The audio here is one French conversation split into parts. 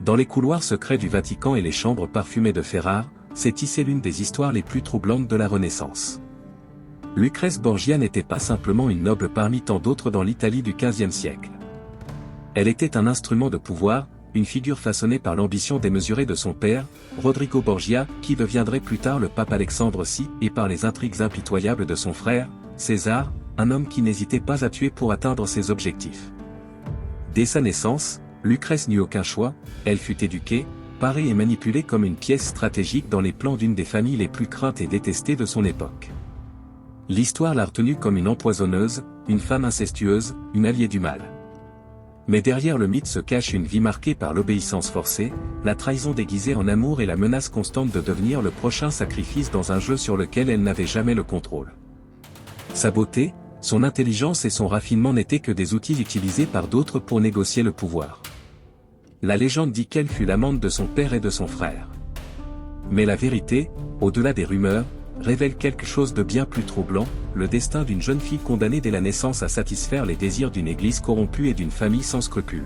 Dans les couloirs secrets du Vatican et les chambres parfumées de Ferrare, s'est tissée l'une des histoires les plus troublantes de la Renaissance. Lucrèce Borgia n'était pas simplement une noble parmi tant d'autres dans l'Italie du XVe siècle. Elle était un instrument de pouvoir, une figure façonnée par l'ambition démesurée de son père, Rodrigo Borgia, qui deviendrait plus tard le pape Alexandre VI, et par les intrigues impitoyables de son frère, César, un homme qui n'hésitait pas à tuer pour atteindre ses objectifs. Dès sa naissance, Lucrèce n'eut aucun choix, elle fut éduquée, parée et manipulée comme une pièce stratégique dans les plans d'une des familles les plus craintes et détestées de son époque. L'histoire l'a retenue comme une empoisonneuse, une femme incestueuse, une alliée du mal. Mais derrière le mythe se cache une vie marquée par l'obéissance forcée, la trahison déguisée en amour et la menace constante de devenir le prochain sacrifice dans un jeu sur lequel elle n'avait jamais le contrôle. Sa beauté, son intelligence et son raffinement n'étaient que des outils utilisés par d'autres pour négocier le pouvoir. La légende dit qu'elle fut l'amante de son père et de son frère. Mais la vérité, au-delà des rumeurs, révèle quelque chose de bien plus troublant, le destin d'une jeune fille condamnée dès la naissance à satisfaire les désirs d'une église corrompue et d'une famille sans scrupules.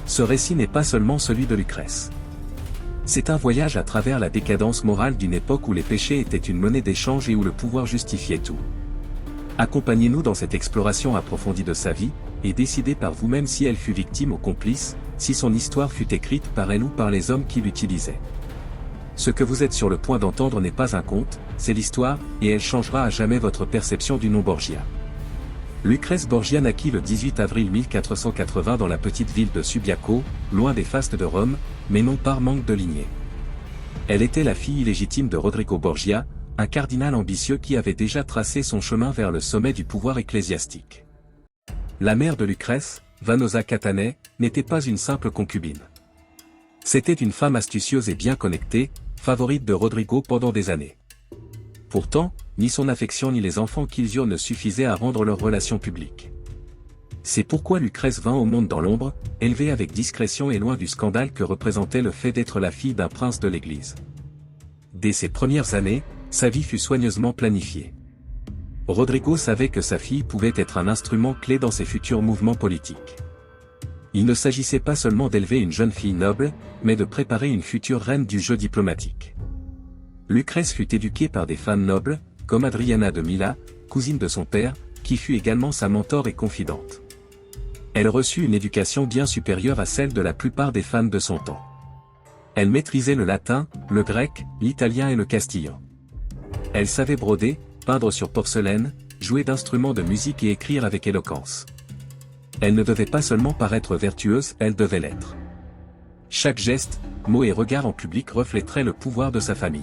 Ce récit n'est pas seulement celui de Lucrèce. C'est un voyage à travers la décadence morale d'une époque où les péchés étaient une monnaie d'échange et où le pouvoir justifiait tout. Accompagnez-nous dans cette exploration approfondie de sa vie, et décidez par vous-même si elle fut victime ou complice, si son histoire fut écrite par elle ou par les hommes qui l'utilisaient. Ce que vous êtes sur le point d'entendre n'est pas un conte, c'est l'histoire, et elle changera à jamais votre perception du nom Borgia. Lucrèce Borgia naquit le 18 avril 1480 dans la petite ville de Subiaco, loin des fastes de Rome, mais non par manque de lignée. Elle était la fille illégitime de Rodrigo Borgia, un cardinal ambitieux qui avait déjà tracé son chemin vers le sommet du pouvoir ecclésiastique. La mère de Lucrèce, Vanosa Catanei, n'était pas une simple concubine. C'était une femme astucieuse et bien connectée, favorite de Rodrigo pendant des années. Pourtant, ni son affection ni les enfants qu'ils eurent ne suffisaient à rendre leur relation publique. C'est pourquoi Lucrèce vint au monde dans l'ombre, élevée avec discrétion et loin du scandale que représentait le fait d'être la fille d'un prince de l'Église. Dès ses premières années, sa vie fut soigneusement planifiée. Rodrigo savait que sa fille pouvait être un instrument clé dans ses futurs mouvements politiques. Il ne s'agissait pas seulement d'élever une jeune fille noble, mais de préparer une future reine du jeu diplomatique. Lucrèce fut éduquée par des femmes nobles, comme Adriana de Mila, cousine de son père, qui fut également sa mentor et confidente. Elle reçut une éducation bien supérieure à celle de la plupart des femmes de son temps. Elle maîtrisait le latin, le grec, l'italien et le castillan. Elle savait broder, peindre sur porcelaine, jouer d'instruments de musique et écrire avec éloquence. Elle ne devait pas seulement paraître vertueuse, elle devait l'être. Chaque geste, mot et regard en public reflèterait le pouvoir de sa famille.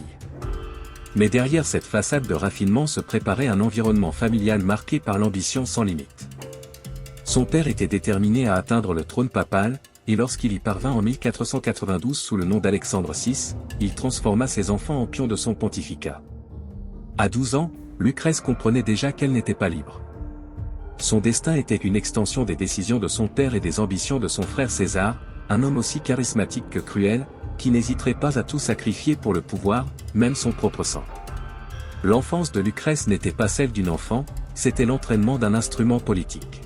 Mais derrière cette façade de raffinement se préparait un environnement familial marqué par l'ambition sans limite. Son père était déterminé à atteindre le trône papal, et lorsqu'il y parvint en 1492 sous le nom d'Alexandre VI, il transforma ses enfants en pions de son pontificat. À 12 ans, Lucrèce comprenait déjà qu'elle n'était pas libre. Son destin était une extension des décisions de son père et des ambitions de son frère César, un homme aussi charismatique que cruel, qui n'hésiterait pas à tout sacrifier pour le pouvoir, même son propre sang. L'enfance de Lucrèce n'était pas celle d'une enfant, c'était l'entraînement d'un instrument politique.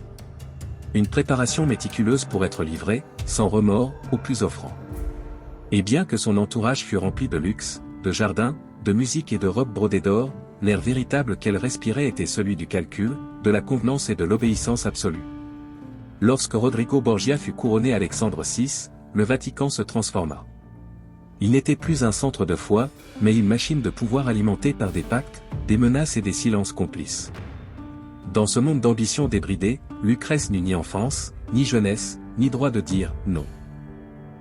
Une préparation méticuleuse pour être livrée, sans remords, au plus offrant. Et bien que son entourage fût rempli de luxe, de jardins, de musique et de robes brodées d'or, l'air véritable qu'elle respirait était celui du calcul, de la convenance et de l'obéissance absolue. Lorsque Rodrigo Borgia fut couronné Alexandre VI, le Vatican se transforma. Il n'était plus un centre de foi, mais une machine de pouvoir alimentée par des pactes, des menaces et des silences complices. Dans ce monde d'ambition débridée, Lucrèce n'eut ni enfance, ni jeunesse, ni droit de dire « non ».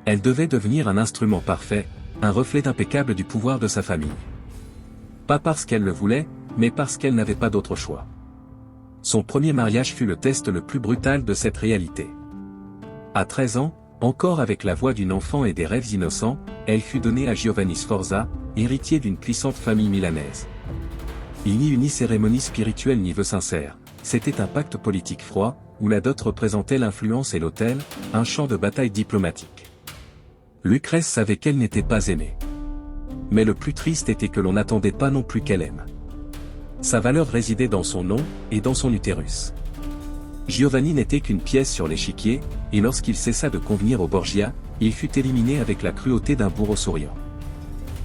Elle devait devenir un instrument parfait, un reflet impeccable du pouvoir de sa famille. Pas parce qu'elle le voulait, mais parce qu'elle n'avait pas d'autre choix. Son premier mariage fut le test le plus brutal de cette réalité. À 13 ans, encore avec la voix d'une enfant et des rêves innocents, elle fut donnée à Giovanni Sforza, héritier d'une puissante famille milanaise. Il n'y eut ni cérémonie spirituelle ni vœux sincères, c'était un pacte politique froid, où la dot représentait l'influence et l'autel, un champ de bataille diplomatique. Lucrèce savait qu'elle n'était pas aimée. Mais le plus triste était que l'on n'attendait pas non plus qu'elle aime. Sa valeur résidait dans son nom, et dans son utérus. Giovanni n'était qu'une pièce sur l'échiquier, et lorsqu'il cessa de convenir aux Borgia, il fut éliminé avec la cruauté d'un bourreau souriant.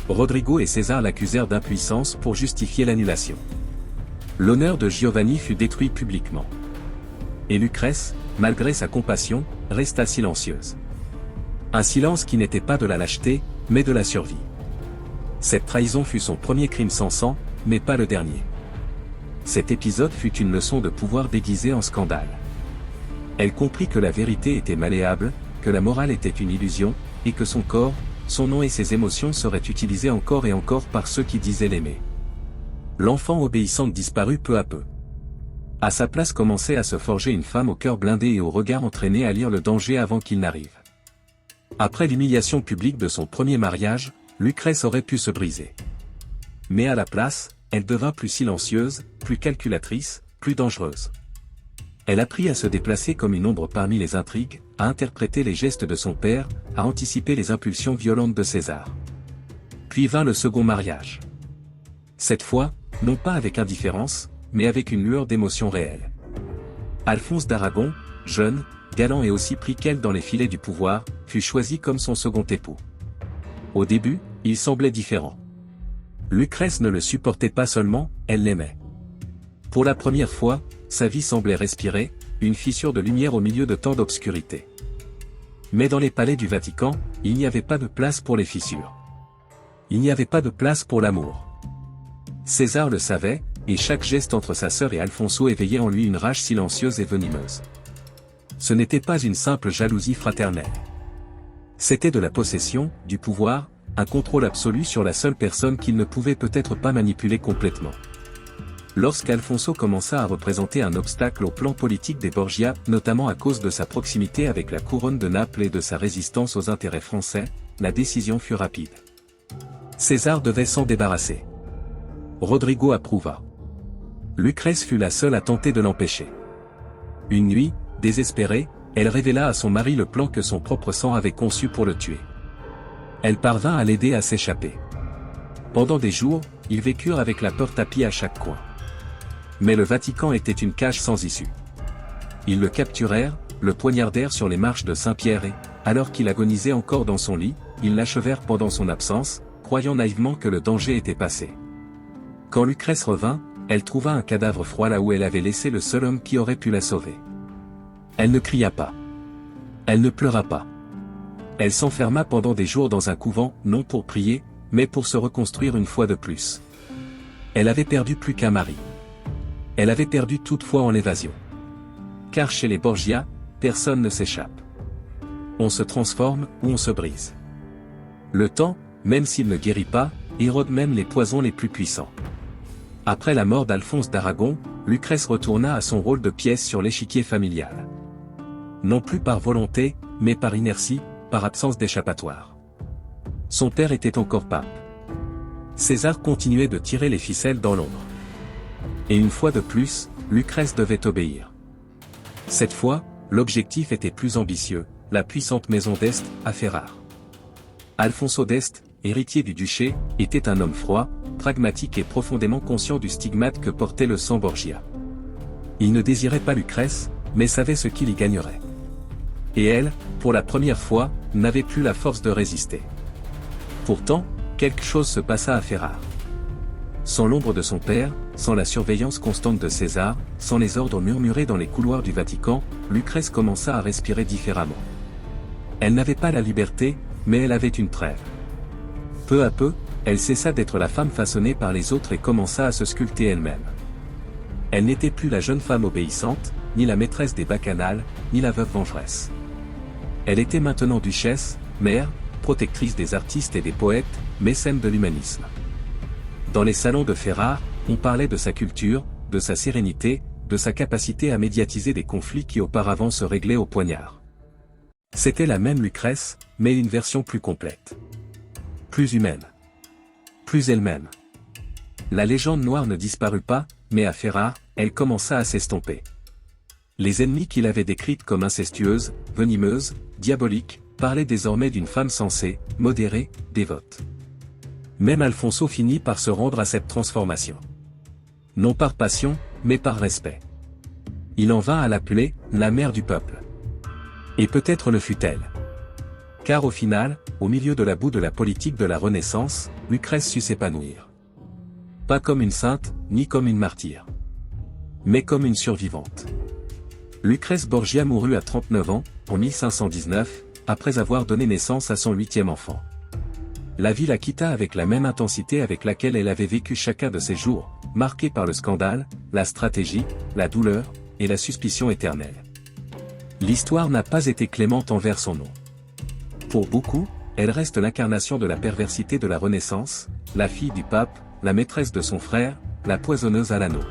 Rodrigo et César l'accusèrent d'impuissance pour justifier l'annulation. L'honneur de Giovanni fut détruit publiquement. Et Lucrèce, malgré sa compassion, resta silencieuse. Un silence qui n'était pas de la lâcheté, mais de la survie. Cette trahison fut son premier crime sans sang, mais pas le dernier. Cet épisode fut une leçon de pouvoir déguisée en scandale. Elle comprit que la vérité était malléable, que la morale était une illusion, et que son corps, son nom et ses émotions seraient utilisés encore et encore par ceux qui disaient l'aimer. L'enfant obéissante disparut peu à peu. À sa place commençait à se forger une femme au cœur blindé et au regard entraîné à lire le danger avant qu'il n'arrive. Après l'humiliation publique de son premier mariage, Lucrèce aurait pu se briser. Mais à la place, elle devint plus silencieuse, plus calculatrice, plus dangereuse. Elle apprit à se déplacer comme une ombre parmi les intrigues, à interpréter les gestes de son père, à anticiper les impulsions violentes de César. Puis vint le second mariage. Cette fois, non pas avec indifférence, mais avec une lueur d'émotion réelle. Alphonse d'Aragon, jeune, galant et aussi pris qu'elle dans les filets du pouvoir, fut choisi comme son second époux. Au début, il semblait différent. Lucrèce ne le supportait pas seulement, elle l'aimait. Pour la première fois, sa vie semblait respirer, une fissure de lumière au milieu de tant d'obscurité. Mais dans les palais du Vatican, il n'y avait pas de place pour les fissures. Il n'y avait pas de place pour l'amour. César le savait, et chaque geste entre sa sœur et Alfonso éveillait en lui une rage silencieuse et venimeuse. Ce n'était pas une simple jalousie fraternelle. C'était de la possession, du pouvoir, un contrôle absolu sur la seule personne qu'il ne pouvait peut-être pas manipuler complètement. Lorsqu'Alfonso commença à représenter un obstacle au plan politique des Borgia, notamment à cause de sa proximité avec la couronne de Naples et de sa résistance aux intérêts français, la décision fut rapide. César devait s'en débarrasser. Rodrigo approuva. Lucrèce fut la seule à tenter de l'empêcher. Une nuit, désespérée, elle révéla à son mari le plan que son propre sang avait conçu pour le tuer. Elle parvint à l'aider à s'échapper. Pendant des jours, ils vécurent avec la peur tapie à chaque coin. Mais le Vatican était une cage sans issue. Ils le capturèrent, le poignardèrent sur les marches de Saint-Pierre et, alors qu'il agonisait encore dans son lit, ils l'achevèrent pendant son absence, croyant naïvement que le danger était passé. Quand Lucrèce revint, elle trouva un cadavre froid là où elle avait laissé le seul homme qui aurait pu la sauver. Elle ne cria pas. Elle ne pleura pas. Elle s'enferma pendant des jours dans un couvent, non pour prier, mais pour se reconstruire une fois de plus. Elle avait perdu plus qu'un mari. Elle avait perdu toute foi en l'évasion. Car chez les Borgia, personne ne s'échappe. On se transforme ou on se brise. Le temps, même s'il ne guérit pas, érode même les poisons les plus puissants. Après la mort d'Alphonse d'Aragon, Lucrèce retourna à son rôle de pièce sur l'échiquier familial. Non plus par volonté, mais par inertie, par absence d'échappatoire. Son père était encore pape. César continuait de tirer les ficelles dans l'ombre. Et une fois de plus, Lucrèce devait obéir. Cette fois, l'objectif était plus ambitieux, la puissante maison d'Este, à Ferrare. Alfonso d'Este, héritier du duché, était un homme froid, pragmatique et profondément conscient du stigmate que portait le sang Borgia. Il ne désirait pas Lucrèce, mais savait ce qu'il y gagnerait. Et elle, pour la première fois, n'avait plus la force de résister. Pourtant, quelque chose se passa à Ferrare. Sans l'ombre de son père, sans la surveillance constante de César, sans les ordres murmurés dans les couloirs du Vatican, Lucrèce commença à respirer différemment. Elle n'avait pas la liberté, mais elle avait une trêve. Peu à peu, elle cessa d'être la femme façonnée par les autres et commença à se sculpter elle-même. Elle n'était plus la jeune femme obéissante, ni la maîtresse des bacchanales, ni la veuve vengeresse. Elle était maintenant duchesse, mère, protectrice des artistes et des poètes, mécène de l'humanisme. Dans les salons de Ferrare, on parlait de sa culture, de sa sérénité, de sa capacité à médiatiser des conflits qui auparavant se réglaient au poignard. C'était la même Lucrèce, mais une version plus complète. Plus humaine. Plus elle-même. La légende noire ne disparut pas, mais à Ferrare, elle commença à s'estomper. Les ennemis qu'il avait décrites comme incestueuses, venimeuses, diaboliques, parlaient désormais d'une femme sensée, modérée, dévote. Même Alfonso finit par se rendre à cette transformation. Non par passion, mais par respect. Il en vint à l'appeler « la mère du peuple ». Et peut-être le fut-elle. Car au final, au milieu de la boue de la politique de la Renaissance, Lucrèce sut s'épanouir. Pas comme une sainte, ni comme une martyre. Mais comme une survivante. Lucrèce Borgia mourut à 39 ans, en 1519, après avoir donné naissance à son 8e enfant. La vie la quitta avec la même intensité avec laquelle elle avait vécu chacun de ses jours, marqués par le scandale, la stratégie, la douleur, et la suspicion éternelle. L'histoire n'a pas été clémente envers son nom. Pour beaucoup, elle reste l'incarnation de la perversité de la Renaissance, la fille du pape, la maîtresse de son frère, la poisonneuse à l'anneau.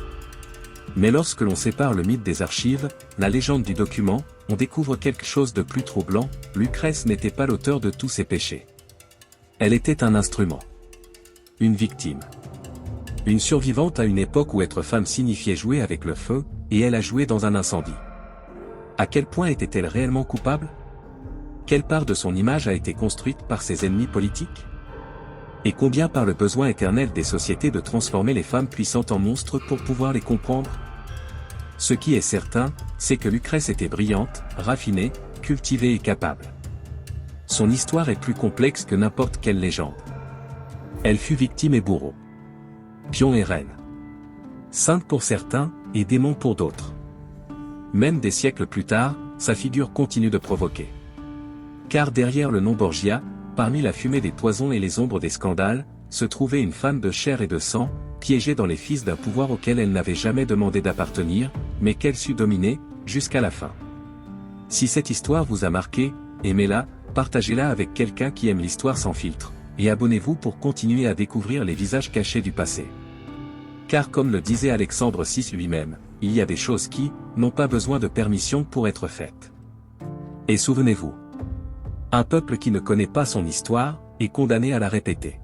Mais lorsque l'on sépare le mythe des archives, la légende du document, on découvre quelque chose de plus troublant, Lucrèce n'était pas l'auteur de tous ses péchés. Elle était un instrument. Une victime. Une survivante à une époque où être femme signifiait jouer avec le feu, et elle a joué dans un incendie. À quel point était-elle réellement coupable? Quelle part de son image a été construite par ses ennemis politiques? Et combien par le besoin éternel des sociétés de transformer les femmes puissantes en monstres pour pouvoir les comprendre? Ce qui est certain, c'est que Lucrèce était brillante, raffinée, cultivée et capable. Son histoire est plus complexe que n'importe quelle légende. Elle fut victime et bourreau. Pion et reine. Sainte pour certains, et démon pour d'autres. Même des siècles plus tard, sa figure continue de provoquer. Car derrière le nom Borgia, parmi la fumée des poisons et les ombres des scandales, se trouvait une femme de chair et de sang, piégée dans les fils d'un pouvoir auquel elle n'avait jamais demandé d'appartenir, mais qu'elle sut dominer, jusqu'à la fin. Si cette histoire vous a marqué, aimez-la, partagez-la avec quelqu'un qui aime l'histoire sans filtre, et abonnez-vous pour continuer à découvrir les visages cachés du passé. Car comme le disait Alexandre VI lui-même, il y a des choses qui n'ont pas besoin de permission pour être faites. Et souvenez-vous, un peuple qui ne connaît pas son histoire est condamné à la répéter.